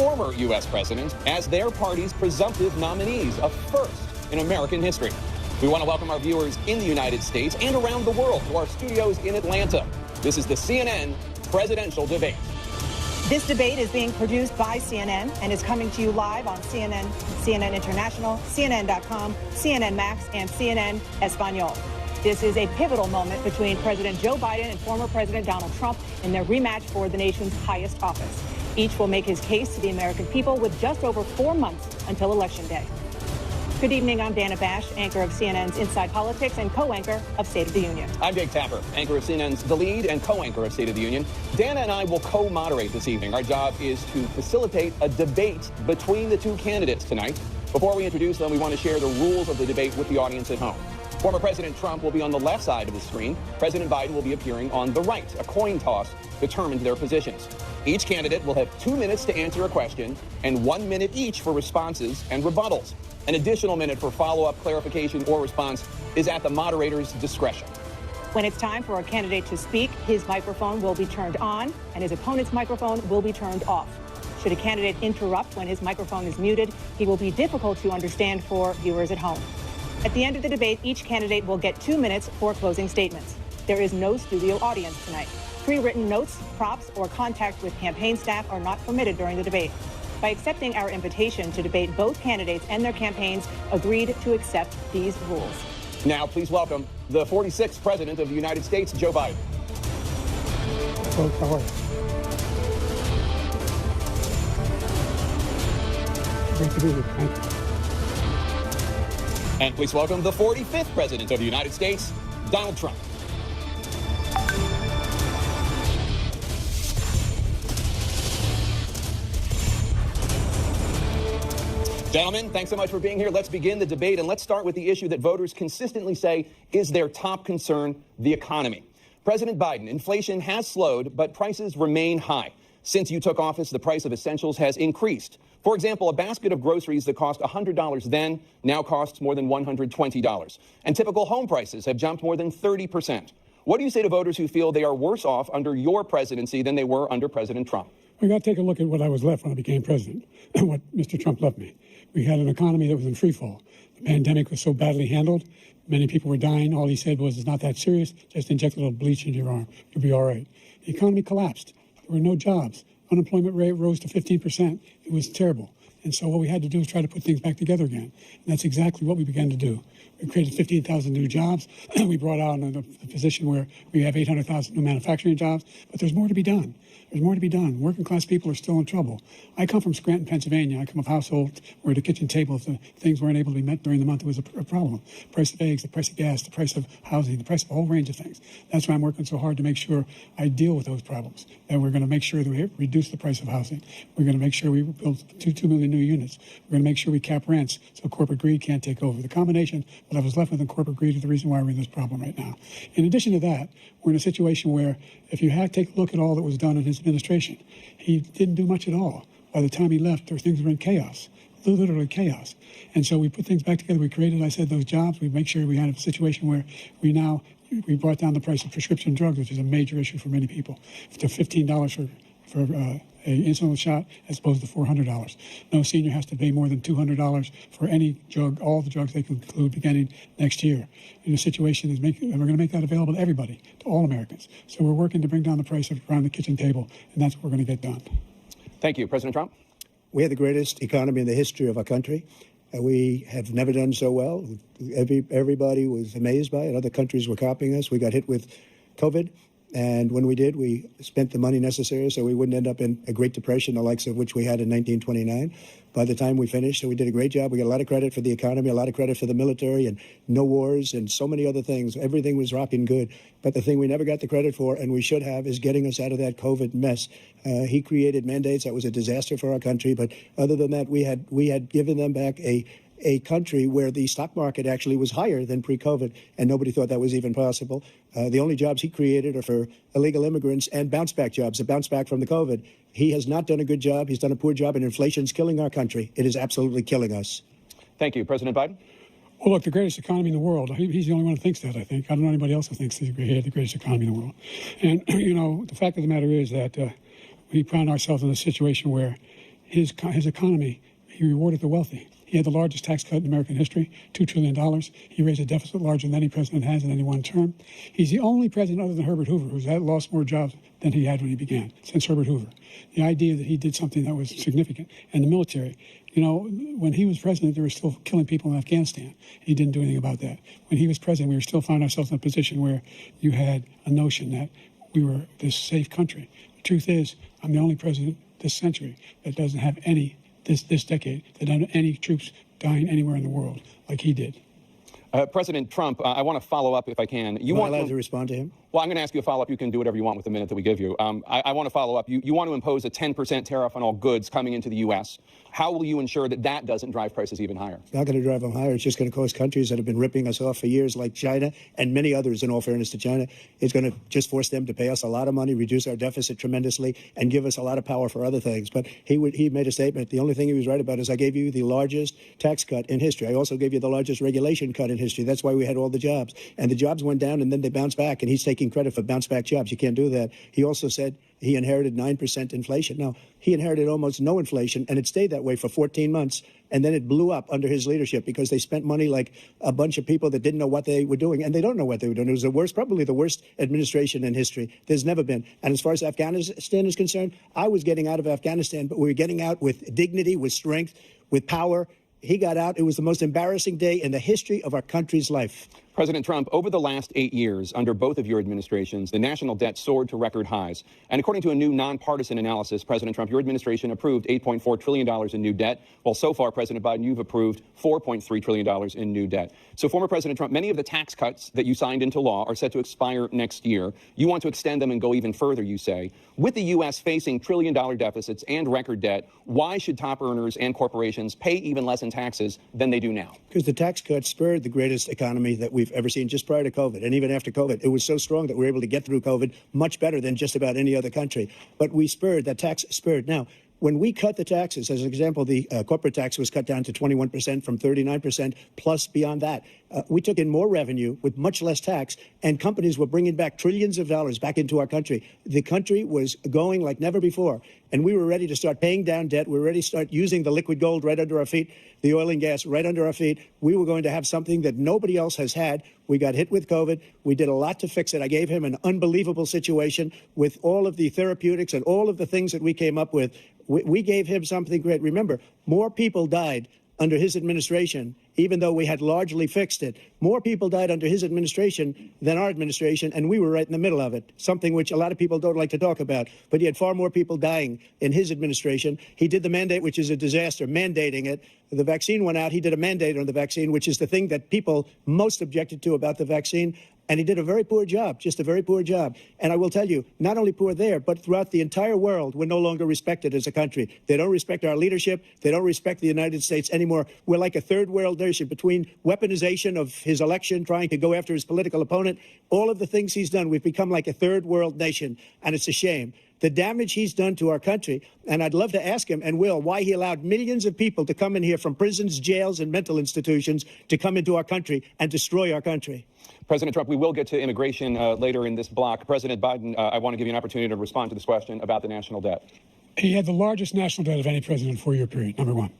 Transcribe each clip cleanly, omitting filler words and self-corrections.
former U.S. president as their party's presumptive nominees, a first in American history. We want to welcome our viewers in the United States and around the world to our studios in Atlanta. This is the CNN presidential debate. This debate is being produced by CNN and is coming to you live on CNN, CNN International, CNN.com, CNN Max, and CNN Espanol. This is a pivotal moment between President Joe Biden and former President Donald Trump in their rematch for the nation's highest office. Each will make his case to the American people with just over 4 months until Election Day. Good evening, I'm Dana Bash, anchor of CNN's Inside Politics and co-anchor of State of the Union. I'm Jake Tapper, anchor of CNN's The Lead and co-anchor of State of the Union. Dana and I will co-moderate this evening. Our job is to facilitate a debate between the two candidates tonight. Before we introduce them, we want to share the rules of the debate with the audience at home. Former President Trump will be on the left side of the screen. President Biden will be appearing on the right. A coin toss determines their positions. Each candidate will have 2 minutes to answer a question and 1 minute each for responses and rebuttals. An additional minute for follow-up, clarification, or response is at the moderator's discretion. When it's time for a candidate to speak, his microphone will be turned on and his opponent's microphone will be turned off. Should a candidate interrupt when his microphone is muted, he will be difficult to understand for viewers at home. At the end of the debate, each candidate will get 2 minutes for closing statements. There is no studio audience tonight. Pre-written notes, props, or contact with campaign staff are not permitted during the debate. By accepting our invitation to debate, both candidates and their campaigns agreed to accept these rules. Now, please welcome the 46th President of the United States, Joe Biden. How are you? Great to be with you. Thank you. And please welcome the 45th President of the United States, Donald Trump. Gentlemen, thanks so much for being here. Let's begin the debate, and let's start with the issue that voters consistently say is their top concern, the economy. President Biden, inflation has slowed, but prices remain high. Since you took office, the price of essentials has increased. For example, a basket of groceries that cost $100 then now costs more than $120. And typical home prices have jumped more than 30%. What do you say to voters who feel they are worse off under your presidency than they were under President Trump? We got to take a look at what I was left when I became president and what Mr. Trump left me. We had an economy that was in free fall. The pandemic was so badly handled. Many people were dying. All he said was, it's not that serious. Just inject a little bleach into your arm. You'll be all right. The economy collapsed. There were no jobs. Unemployment rate rose to 15%. It was terrible. And so what we had to do was try to put things back together again. And that's exactly what we began to do. We created 15,000 new jobs. We brought out a position where we have 800,000 new manufacturing jobs. But there's more to be done. There's more to be done. Working class people are still in trouble. I come from Scranton, Pennsylvania. I come of households where the kitchen table, if the things weren't able to be met during the month, it was a problem. The price of eggs, the price of gas, the price of housing, the price of a whole range of things. That's why I'm working so hard to make sure I deal with those problems. And we're going to make sure that we reduce the price of housing. We're going to make sure we build 2 million new units. We're going to make sure we cap rents so corporate greed can't take over. The combination that I was left with in corporate greed is the reason why we're in this problem right now. In addition to that, we're in a situation where if you take a look at all that was done in his administration, he didn't do much at all. By the time he left, things were in chaos, literally chaos. And so we put things back together. We created, I said, those jobs. We make sure we had a situation where we brought down the price of prescription drugs, which is a major issue for many people, to $15 for an insulin shot as opposed to $400. No senior has to pay more than $200 for any drug, all the drugs they can include beginning next year. And the situation is and we're going to make that available to everybody, to all Americans. So we're working to bring down the price around the kitchen table, and that's what we're going to get done. Thank you. President Trump? We had the greatest economy in the history of our country. We have never done so well. Everybody was amazed by it. Other countries were copying us. We got hit with COVID. And when we did, we spent the money necessary so we wouldn't end up in a Great Depression, the likes of which we had in 1929. By the time we finished, so we did a great job. We got a lot of credit for the economy, a lot of credit for the military, and no wars, and so many other things. Everything was rocking good. But the thing we never got the credit for, and we should have, is getting us out of that COVID mess. He created mandates. That was a disaster for our country. But other than that, we had given them back a country where the stock market actually was higher than pre-COVID, and nobody thought that was even possible. The only jobs he created are for illegal immigrants and bounce-back jobs, a bounce-back from the COVID. He has not done a good job. He's done a poor job, and inflation's killing our country. It is absolutely killing us. Thank you. President Biden? Well, look, the greatest economy in the world. He's the only one who thinks that, I think. I don't know anybody else who thinks he had the greatest economy in the world. And, the fact of the matter is that we found ourselves in a situation where his economy, he rewarded the wealthy. He had the largest tax cut in American history, $2 trillion. He raised a deficit larger than any president has in any one term. He's the only president other than Herbert Hoover who's lost more jobs than he had when he began, since Herbert Hoover. The idea that he did something that was significant. And the military, you know, when he was president, they were still killing people in Afghanistan. He didn't do anything about that. When he was president, we were still finding ourselves in a position where you had a notion that we were this safe country. The truth is, I'm the only president this century that doesn't have this decade, that doesn't have any troops dying anywhere in the world like he did. President Trump, I want to follow up if I can. You want allowed to respond to him? Well, I'm going to ask you a follow-up. You can do whatever you want with the minute that we give you. I want to follow up. You want to impose a 10% tariff on all goods coming into the U.S. How will you ensure that that doesn't drive prices even higher? It's not going to drive them higher. It's just going to cause countries that have been ripping us off for years, like China and many others, in all fairness to China, it's going to just force them to pay us a lot of money, reduce our deficit tremendously, and give us a lot of power for other things. But he made a statement. The only thing he was right about is I gave you the largest tax cut in history. I also gave you the largest regulation cut in history. That's why we had all the jobs. And the jobs went down, and then they bounced back, and he's taking credit for bounce back jobs. You can't do that. He also said he inherited 9% inflation. Now, he inherited almost no inflation, and it stayed that way for 14 months. And then it blew up under his leadership because they spent money like a bunch of people that didn't know what they were doing. And they don't know what they were doing. It was the worst, probably the worst administration in history. There's never been. And as far as Afghanistan is concerned, I was getting out of Afghanistan, but we were getting out with dignity, with strength, with power. He got out. It was the most embarrassing day in the history of our country's life. President Trump, over the last 8 years, under both of your administrations, the national debt soared to record highs. And according to a new nonpartisan analysis, President Trump, your administration approved $8.4 trillion in new debt, while so far, President Biden, you've approved $4.3 trillion in new debt. So, former President Trump, many of the tax cuts that you signed into law are set to expire next year. You want to extend them and go even further, you say. With the U.S. facing trillion-dollar deficits and record debt, why should top earners and corporations pay even less in taxes than they do now? Because the tax cuts spurred the greatest economy that we've ever seen just prior to COVID. And even after COVID, it was so strong that we were able to get through COVID much better than just about any other country. But we spurred, that tax spurred. Now, when we cut the taxes, as an example, the corporate tax was cut down to 21% from 39%, plus beyond that. We took in more revenue with much less tax, and companies were bringing back trillions of dollars back into our country. The country was going like never before, and we were ready to start paying down debt. We were ready to start using the liquid gold right under our feet, the oil and gas right under our feet. We were going to have something that nobody else has had. We got hit with COVID. We did a lot to fix it. I gave him an unbelievable situation with all of the therapeutics and all of the things that we came up with. We gave him something great. Remember, more people died under his administration, even though we had largely fixed it. More people died under his administration than our administration, and we were right in the middle of it, something which a lot of people don't like to talk about. But he had far more people dying in his administration. He did the mandate, which is a disaster, mandating it. The vaccine went out. He did a mandate on the vaccine, which is the thing that people most objected to about the vaccine. And he did a very poor job, just a very poor job. And I will tell you, not only poor there, but throughout the entire world, we're no longer respected as a country. They don't respect our leadership. They don't respect the United States anymore. We're like a third world nation. Between weaponization of his election, trying to go after his political opponent, all of the things he's done, we've become like a third world nation. And it's a shame. The damage he's done to our country, and I'd love to ask him, and will, why he allowed millions of people to come in here from prisons, jails, and mental institutions to come into our country and destroy our country. President Trump, we will get to immigration later in this block. President Biden, I want to give you an opportunity to respond to this question about the national debt. He had the largest national debt of any president in a four-year period, number one.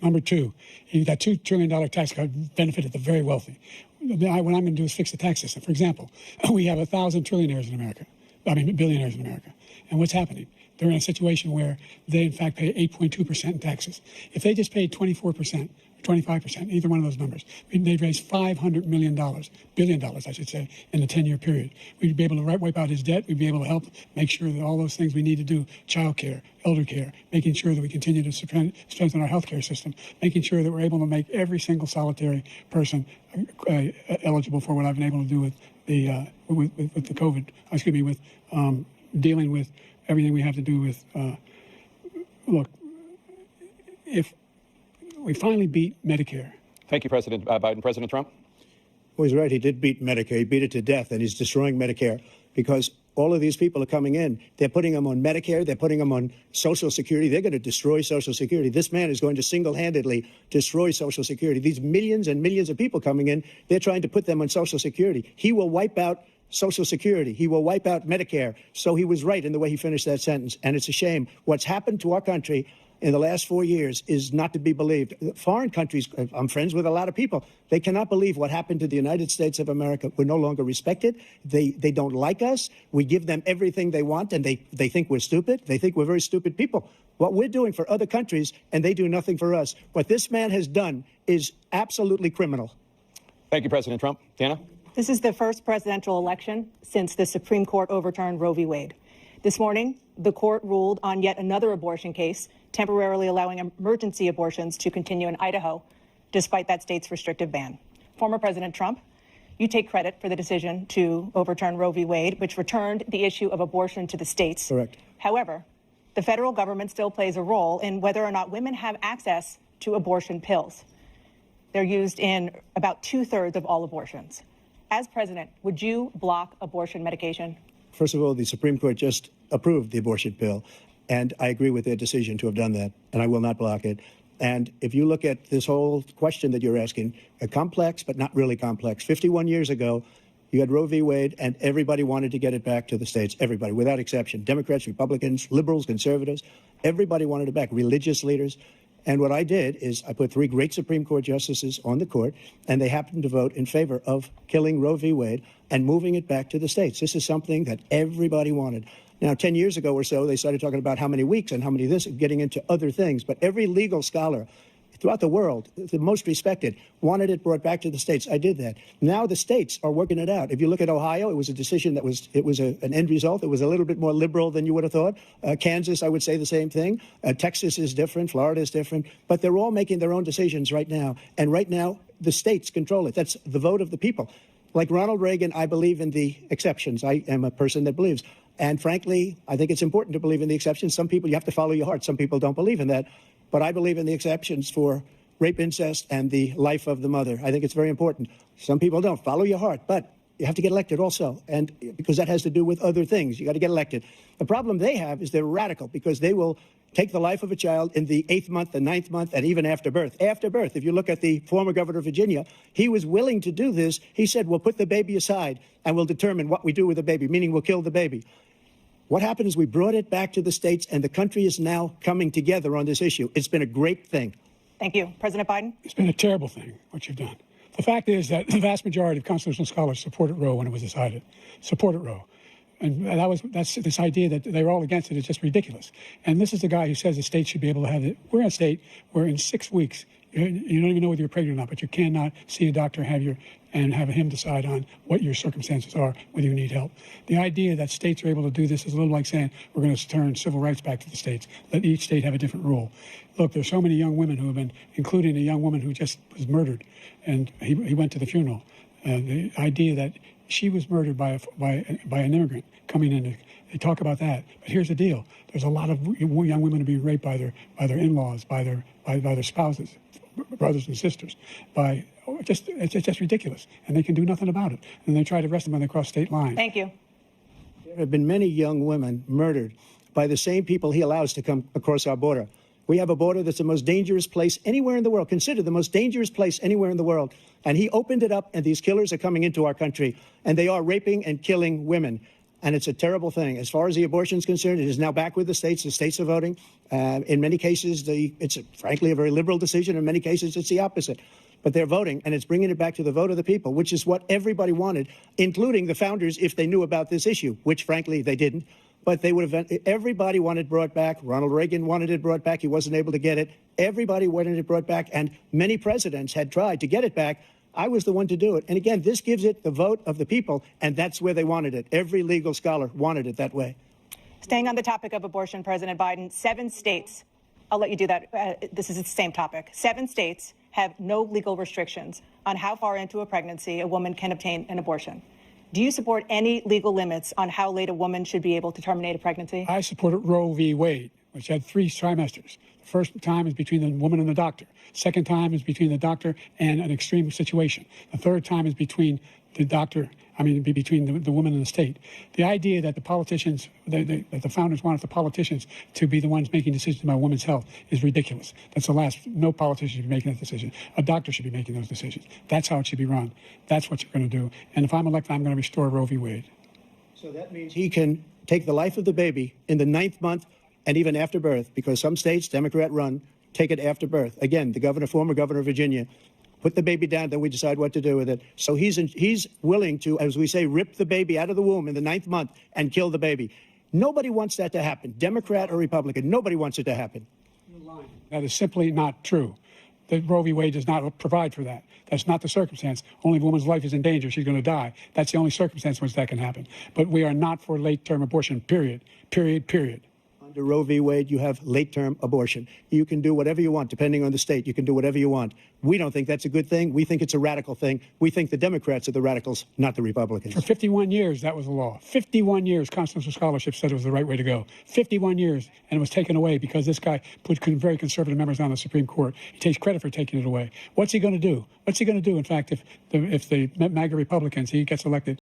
Number two, that $2 trillion tax cut benefited the very wealthy. What I'm going to do is fix the tax system. For example, we have 1,000 trillionaires in America. Billionaires in America. And what's happening? They're in a situation where they, in fact, pay 8.2% in taxes. If they just paid 24%, 25%, either one of those numbers, they'd raise $500 billion, I should say, in a 10-year period. We'd be able to wipe out his debt. We'd be able to help make sure that all those things we need to do, child care, elder care, making sure that we continue to strengthen our healthcare system, making sure that we're able to make every single solitary person eligible for what I've been able to do with the COVID, with dealing with everything we have to do with, look, if we finally beat Medicare. Thank you, President Biden. President Trump? Well, he's right. He did beat Medicare. He beat it to death, and he's destroying Medicare because all of these people are coming in. They're putting them on Medicare. They're putting them on Social Security. They're going to destroy Social Security. This man is going to single-handedly destroy Social Security. These millions and millions of people coming in, they're trying to put them on Social Security. He will wipe out Social Security. He will wipe out Medicare. So he was right in the way he finished that sentence, and it's a shame. What's happened to our country, in the last 4 years is not to be believed. Foreign countries, I'm friends with a lot of people, they cannot believe what happened to the United States of America. We're no longer respected. They don't like us. We give them everything they want, and they think we're stupid. They think we're very stupid people. What we're doing for other countries, and they do nothing for us. What this man has done is absolutely criminal. Thank you, President Trump. Dana? This is the first presidential election since the Supreme Court overturned Roe v. Wade. This morning, the court ruled on yet another abortion case, temporarily allowing emergency abortions to continue in Idaho, despite that state's restrictive ban. Former President Trump, you take credit for the decision to overturn Roe v. Wade, which returned the issue of abortion to the states. Correct. However, the federal government still plays a role in whether or not women have access to abortion pills. They're used in about 2/3 of all abortions. As president, would you block abortion medication? First of all, the Supreme Court just approved the abortion pill, and I agree with their decision to have done that, and I will not block it. And if you look at this whole question that you're asking, complex but not really complex. 51 years ago, you had Roe v. Wade, and everybody wanted to get it back to the states. Everybody, without exception. Democrats, Republicans, liberals, conservatives. Everybody wanted it back. Religious leaders. And what I did is I put 3 great Supreme Court justices on the court, and they happened to vote in favor of killing Roe v. Wade and moving it back to the states. This is something that everybody wanted. Now, 10 years ago or so, they started talking about how many weeks and how many this, getting into other things. But every legal scholar throughout the world, the most respected, wanted it brought back to the states. I did that. Now the states are working it out. If you look at Ohio, it was a decision that was an end result. It was a little bit more liberal than you would have thought. Kansas, I would say the same thing. Texas is different. Florida is different. But they're all making their own decisions right now. And right now, the states control it. That's the vote of the people. Like Ronald Reagan, I believe in the exceptions. I am a person that believes. And frankly, I think it's important to believe in the exceptions. Some people, you have to follow your heart. Some people don't believe in that. But I believe in the exceptions for rape, incest, and the life of the mother. I think it's very important. Some people don't. Follow your heart. But you have to get elected also. And because that has to do with other things. You got to get elected. The problem they have is they're radical because they will take the life of a child in the 8th month, the 9th month, and even after birth. After birth, if you look at the former governor of Virginia, he was willing to do this. He said, we'll put the baby aside and we'll determine what we do with the baby, meaning we'll kill the baby. What happened is we brought it back to the states, and the country is now coming together on this issue. It's been a great thing. Thank you. President Biden? It's been a terrible thing, what you've done. The fact is that the vast majority of constitutional scholars supported Roe when it was decided. Supported Roe. And that's this idea that they're all against it is just ridiculous. And this is the guy who says the state should be able to have it. We're in a state where in 6 weeks, you don't even know whether you're pregnant or not, but you cannot see a doctor and have him decide on what your circumstances are, whether you need help. The idea that states are able to do this is a little like saying we're going to turn civil rights back to the states, let each state have a different rule. Look, there's so many young women who have been, including a young woman who just was murdered, and he went to the funeral. The idea that she was murdered by an immigrant coming in, they talk about that. But here's the deal: there's a lot of young women being raped by their in-laws, by their spouses, brothers and sisters, it's just ridiculous, and they can do nothing about it. And they try to arrest them when they cross state lines. Thank you. There have been many young women murdered by the same people he allows to come across our border. We have a border that's the most dangerous place anywhere in the world, considered the most dangerous place anywhere in the world. And he opened it up, and these killers are coming into our country, and they are raping and killing women. And it's a terrible thing. As far as the abortion is concerned, it is now back with the states. The states are voting. In many cases, it's frankly a very liberal decision. In many cases, it's the opposite. But they're voting, and it's bringing it back to the vote of the people, which is what everybody wanted, including the founders, if they knew about this issue, which, frankly, they didn't. But they would have. Everybody wanted it brought back. Ronald Reagan wanted it brought back. He wasn't able to get it. Everybody wanted it brought back, and many presidents had tried to get it back. I was the one to do it. And again, this gives it the vote of the people, and that's where they wanted it. Every legal scholar wanted it that way. Staying on the topic of abortion, President Biden, 7 states, I'll let you do that. This is the same topic. 7 states have no legal restrictions on how far into a pregnancy a woman can obtain an abortion. Do you support any legal limits on how late a woman should be able to terminate a pregnancy? I supported Roe v. Wade, which had 3 trimesters. The first time is between the woman and the doctor. Second time is between the doctor and an extreme situation. The third time is between the doctor, between the woman and the state. The idea that the politicians, that the founders wanted the politicians to be the ones making decisions about women's health is ridiculous. That's the last. No politician should be making that decision. A doctor should be making those decisions. That's how it should be run. That's what you're going to do. And if I'm elected, I'm going to restore Roe v. Wade. So that means he can take the life of the baby in the 9th month and even after birth, because some states, Democrat run, take it after birth. Again, the former governor of Virginia, put the baby down, then we decide what to do with it. So he's willing to, as we say, rip the baby out of the womb in the 9th month and kill the baby. Nobody wants that to happen, Democrat or Republican. Nobody wants it to happen. That is simply not true. The Roe v. Wade does not provide for that. That's not the circumstance. Only if a woman's life is in danger, she's going to die. That's the only circumstance in which that can happen. But we are not for late-term abortion, period. Period, period. Under Roe v. Wade, you have late-term abortion. You can do whatever you want, depending on the state. You can do whatever you want. We don't think that's a good thing. We think it's a radical thing. We think the Democrats are the radicals, not the Republicans. For 51 years, that was the law. 51 years, constitutional scholarship said it was the right way to go. 51 years, and it was taken away because this guy put very conservative members on the Supreme Court. He takes credit for taking it away. What's he going to do? What's he going to do, in fact, if the MAGA Republicans, he gets elected?